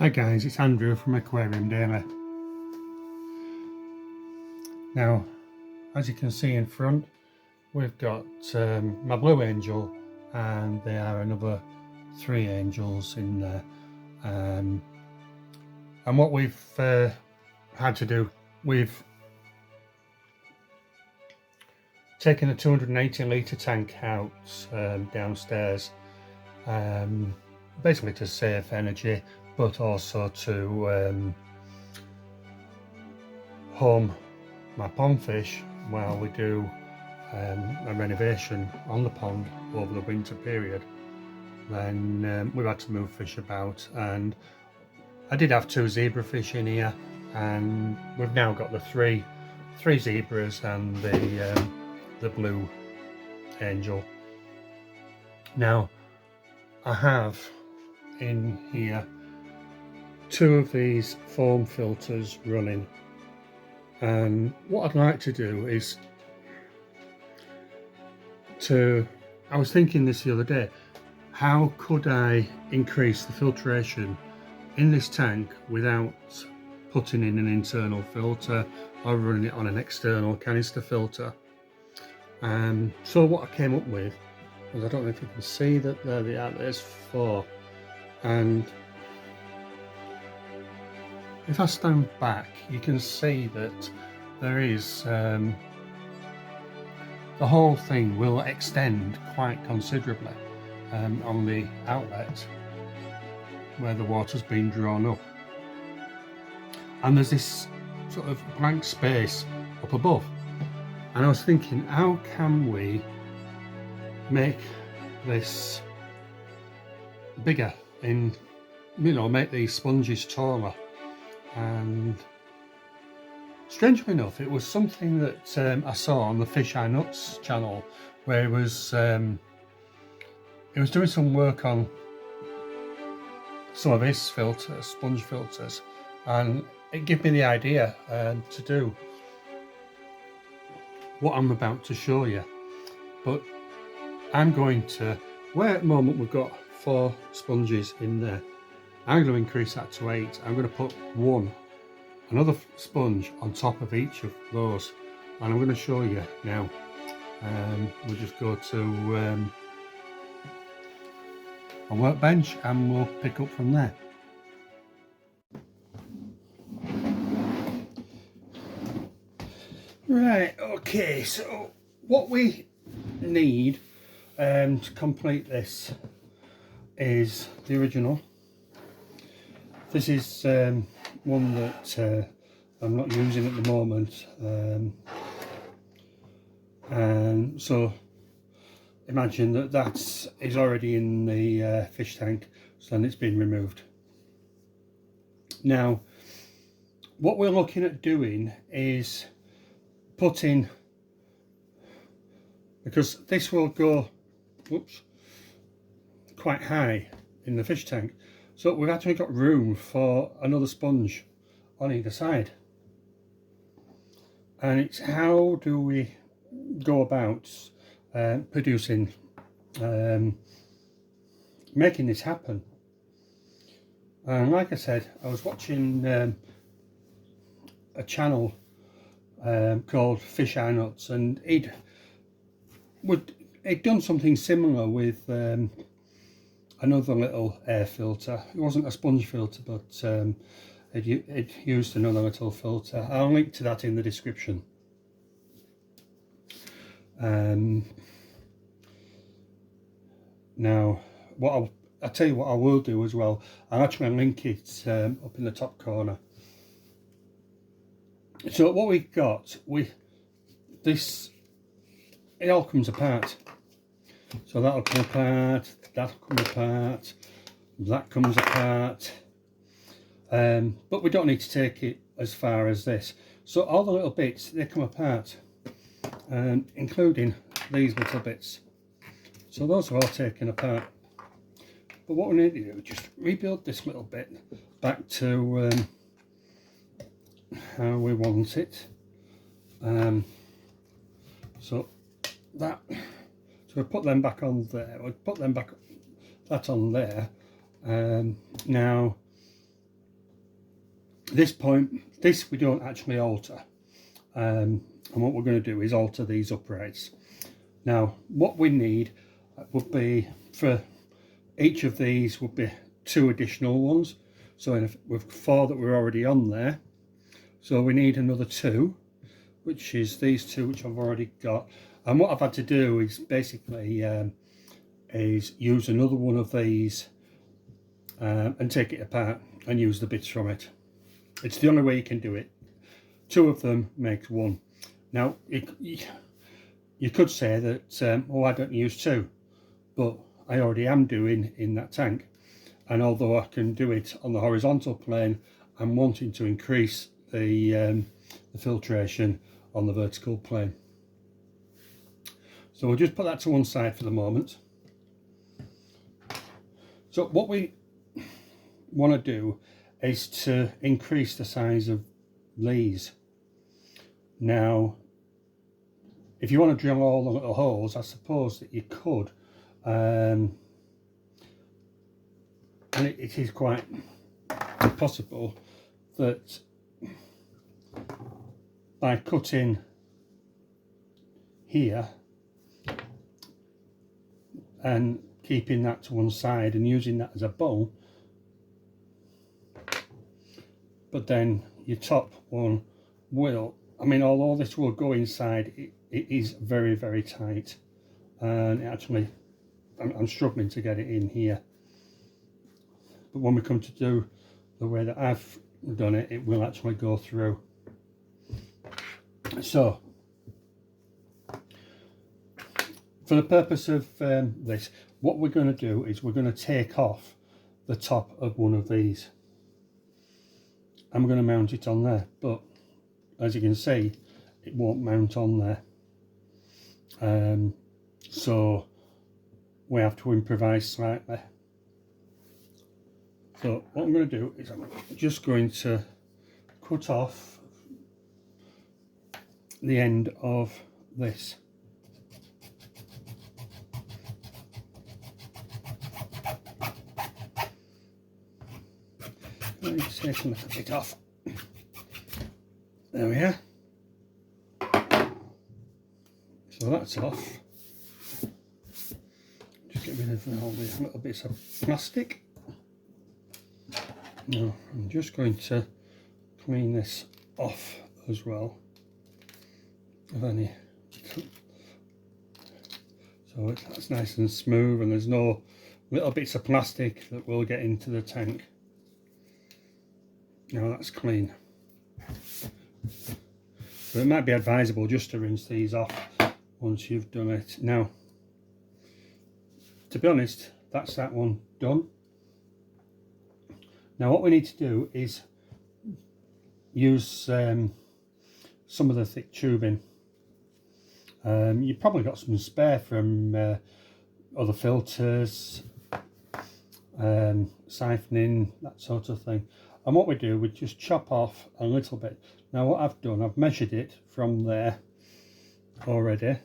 Hi guys, it's Andrew from Aquarium Daily. Now, as you can see in front, we've got my blue angel, and there are another 3 angels in there. And what we've had to do, we've taken a 280 litre tank out downstairs, basically to save energy, but also to home my pond fish while we do a renovation on the pond over the winter period. Then we've had to move fish about, and I did have 2 zebra fish in here, and we've now got the three zebras and the blue angel. Now I have in here 2 of these foam filters running, and what I'd like to do is I was thinking this the other day, how could I increase the filtration in this tank without putting in an internal filter or running it on an external canister filter. So what I came up with was, I don't know if you can see that there they are, there's 4, and if I stand back you can see that there is the whole thing will extend quite considerably on the outlet where the water's been drawn up, and there's this sort of blank space up above, and I was thinking, how can we make this bigger, in make these sponges taller. And strangely enough, it was something that I saw on the Fish Eye Nuts channel, where it was doing some work on some of his filters, sponge filters, and it gave me the idea to do what I'm about to show you. But I'm going to, where at the moment we've got 4 sponges in there, I'm going to increase that to 8. I'm going to put another sponge on top of each of those, and I'm going to show you now. We'll just go to a workbench and we'll pick up from there. Right, okay, so what we need to complete this is the original. This is one that I'm not using at the moment, and so imagine that is already in the fish tank, so then it's been removed. Now what we're looking at doing is putting, because this will go quite high in the fish tank, so we've actually got room for another sponge on either side. And it's how do we go about producing, making this happen. And like I said, I was watching a channel called Fish Eye Nuts, and he'd done something similar with another little air filter. It wasn't a sponge filter, but it used another little filter. I'll link to that in the description. Now I'll tell you what I will do as well. I'll actually link it up in the top corner. So what we've got, it all comes apart. So that'll come apart, that'll come apart, that comes apart, but we don't need to take it as far as this. So all the little bits, they come apart, including these little bits. So those are all taken apart. But what we need to do is just rebuild this little bit back to how we want it. So we put them back on there. We'll put them back, that on there. Now this point, this we don't actually alter. And what we're going to do is alter these uprights. Now, what we need would be, for each of these would be 2 additional ones. So with 4 that we're already on there, so we need another 2, which is these 2 which I've already got. And what I've had to do is basically is use another one of these and take it apart and use the bits from it. It's the only way you can do it. 2 of them makes 1. Now you could say that oh, I don't use 2, but I already am doing in that tank. And although I can do it on the horizontal plane, I'm wanting to increase the filtration on the vertical plane. So we'll just put that to one side for the moment. So what we want to do is to increase the size of these. Now, if you want to drill all the little holes, I suppose that you could, and it is quite possible that by cutting here and keeping that to one side and using that as a bowl, but then your top one will, I mean, although this will go inside, it is very, very tight, and actually I'm struggling to get it in here. But when we come to do the way that I've done it, it will actually go through. So for the purpose of this, what we're going to do is we're going to take off the top of one of these. I'm going to mount it on there, but as you can see, it won't mount on there. So we have to improvise slightly. So what I'm going to do is I'm just going to cut off the end of this. Let me just take a little bit off. There we are. So that's off. Just get rid of all these little bits of plastic. Now I'm just going to clean this off as well of any, so that's nice and smooth and there's no little bits of plastic that will get into the tank. Now that's clean. So it might be advisable just to rinse these off once you've done it. Now, to be honest, that's that one done. Now what we need to do is use some of the thick tubing. You've probably got some spare from other filters, siphoning, that sort of thing. And what we do, we just chop off a little bit. Now what I've done, I've measured it from there already.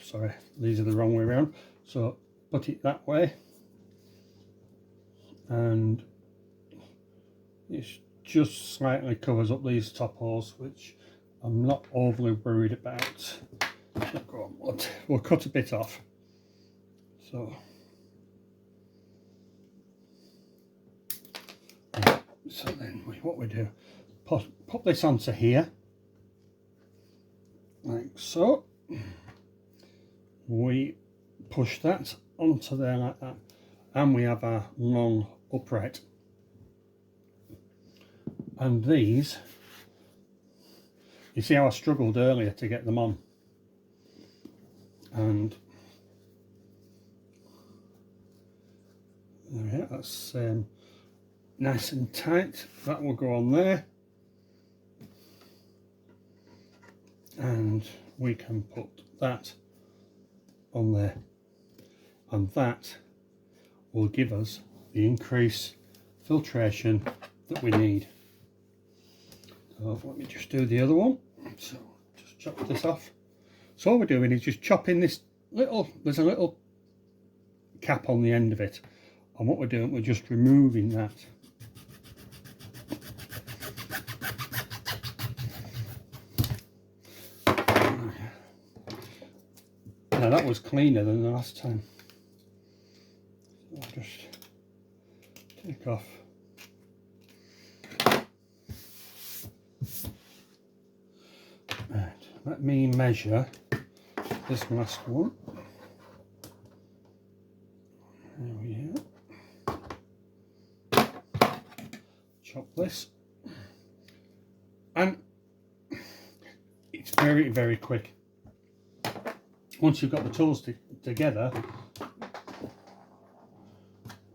Sorry, these are the wrong way around. So put it that way. And it just slightly covers up these top holes, which I'm not overly worried about. We'll cut a bit off. So then what we do, pop this onto here, like so. We push that onto there like that, and we have our long upright. And these, you see how I struggled earlier to get them on, and there we are, that's nice and tight. That will go on there, and we can put that on there, and that will give us the increased filtration that we need. So let me just do the other one. So just chop this off. So all we're doing is just chopping this little, there's a little cap on the end of it, and what we're doing, we're just removing that. Now that was cleaner than the last time. So I'll just take off. Right, let me measure this last one. There we are. Chop this. And it's very, very quick. Once you've got the tools together,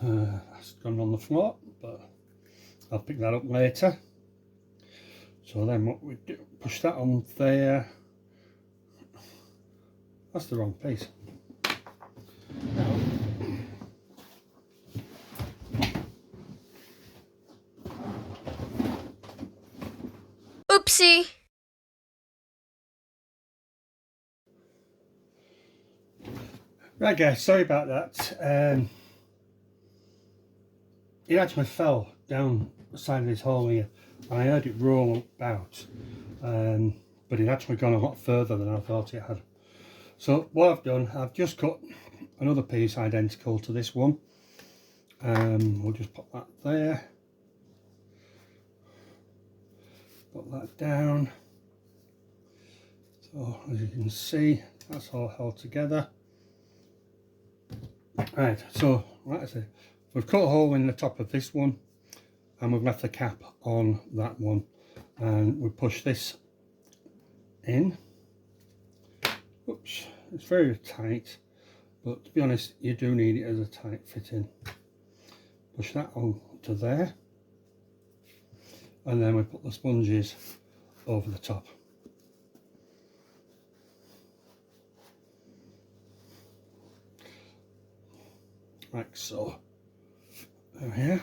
that's gone on the floor, but I'll pick that up later. So then what we do, push that on there. That's the wrong piece. Now, oopsie! Right guys, sorry about that. It actually fell down the side of this hole here. I heard it roll about, but it actually gone a lot further than I thought it had. So what I've done, I've just cut another piece identical to this one. We'll just put that there. Put that down. So as you can see, that's all held together. Right, so like I said, we've cut a hole in the top of this one and we've left the cap on that one, and we push this in. Oops, it's very tight, but to be honest you do need it as a tight fitting. Push that on to there, and then we put the sponges over the top. Like so. There we are.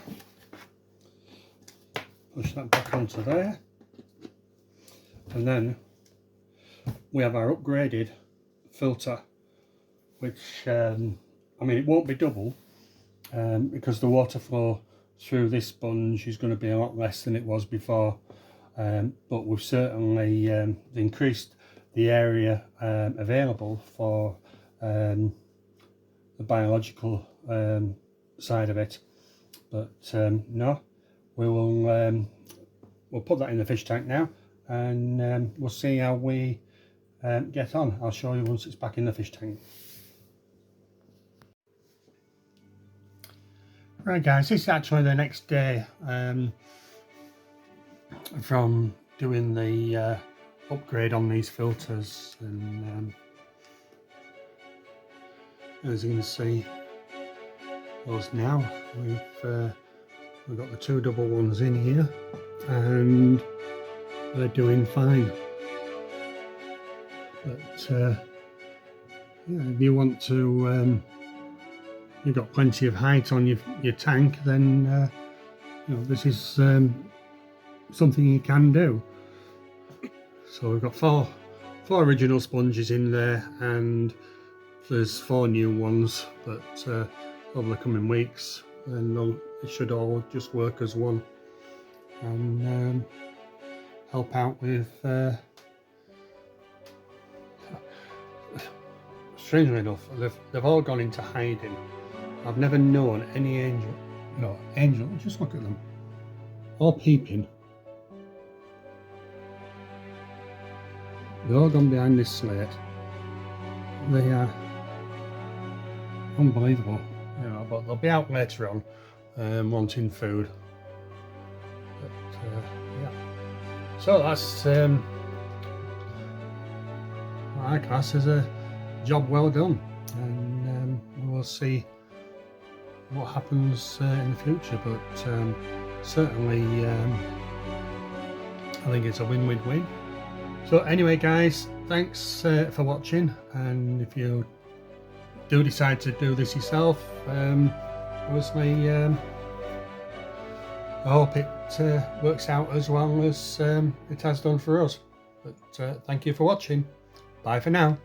Push that back onto there, and then we have our upgraded filter, which I mean it won't be double because the water flow through this sponge is going to be a lot less than it was before, but we've certainly increased the area available for the biological side of it. But no, we will we'll put that in the fish tank now, and we'll see how we get on. I'll show you once it's back in the fish tank. Right guys, this is actually the next day from doing the upgrade on these filters, and as you can see those now, we've got the two double ones in here and they're doing fine. But yeah, if you want to you've got plenty of height on your tank, then you know, this is something you can do. So we've got four original sponges in there, and there's 4 new ones, but over the coming weeks, and it should all just work as one and help out with strangely enough, they've all gone into hiding. I've never known any angel, just look at them, all peeping. They've all gone behind this slate. They are unbelievable, you know, but they'll be out later on wanting food. But yeah, so that's I class as a job well done, and we'll see what happens in the future, but certainly I think it's a win-win-win. So anyway guys, thanks for watching, and if you do decide to do this yourself, obviously I hope it works out as well as it has done for us. But thank you for watching. Bye for now.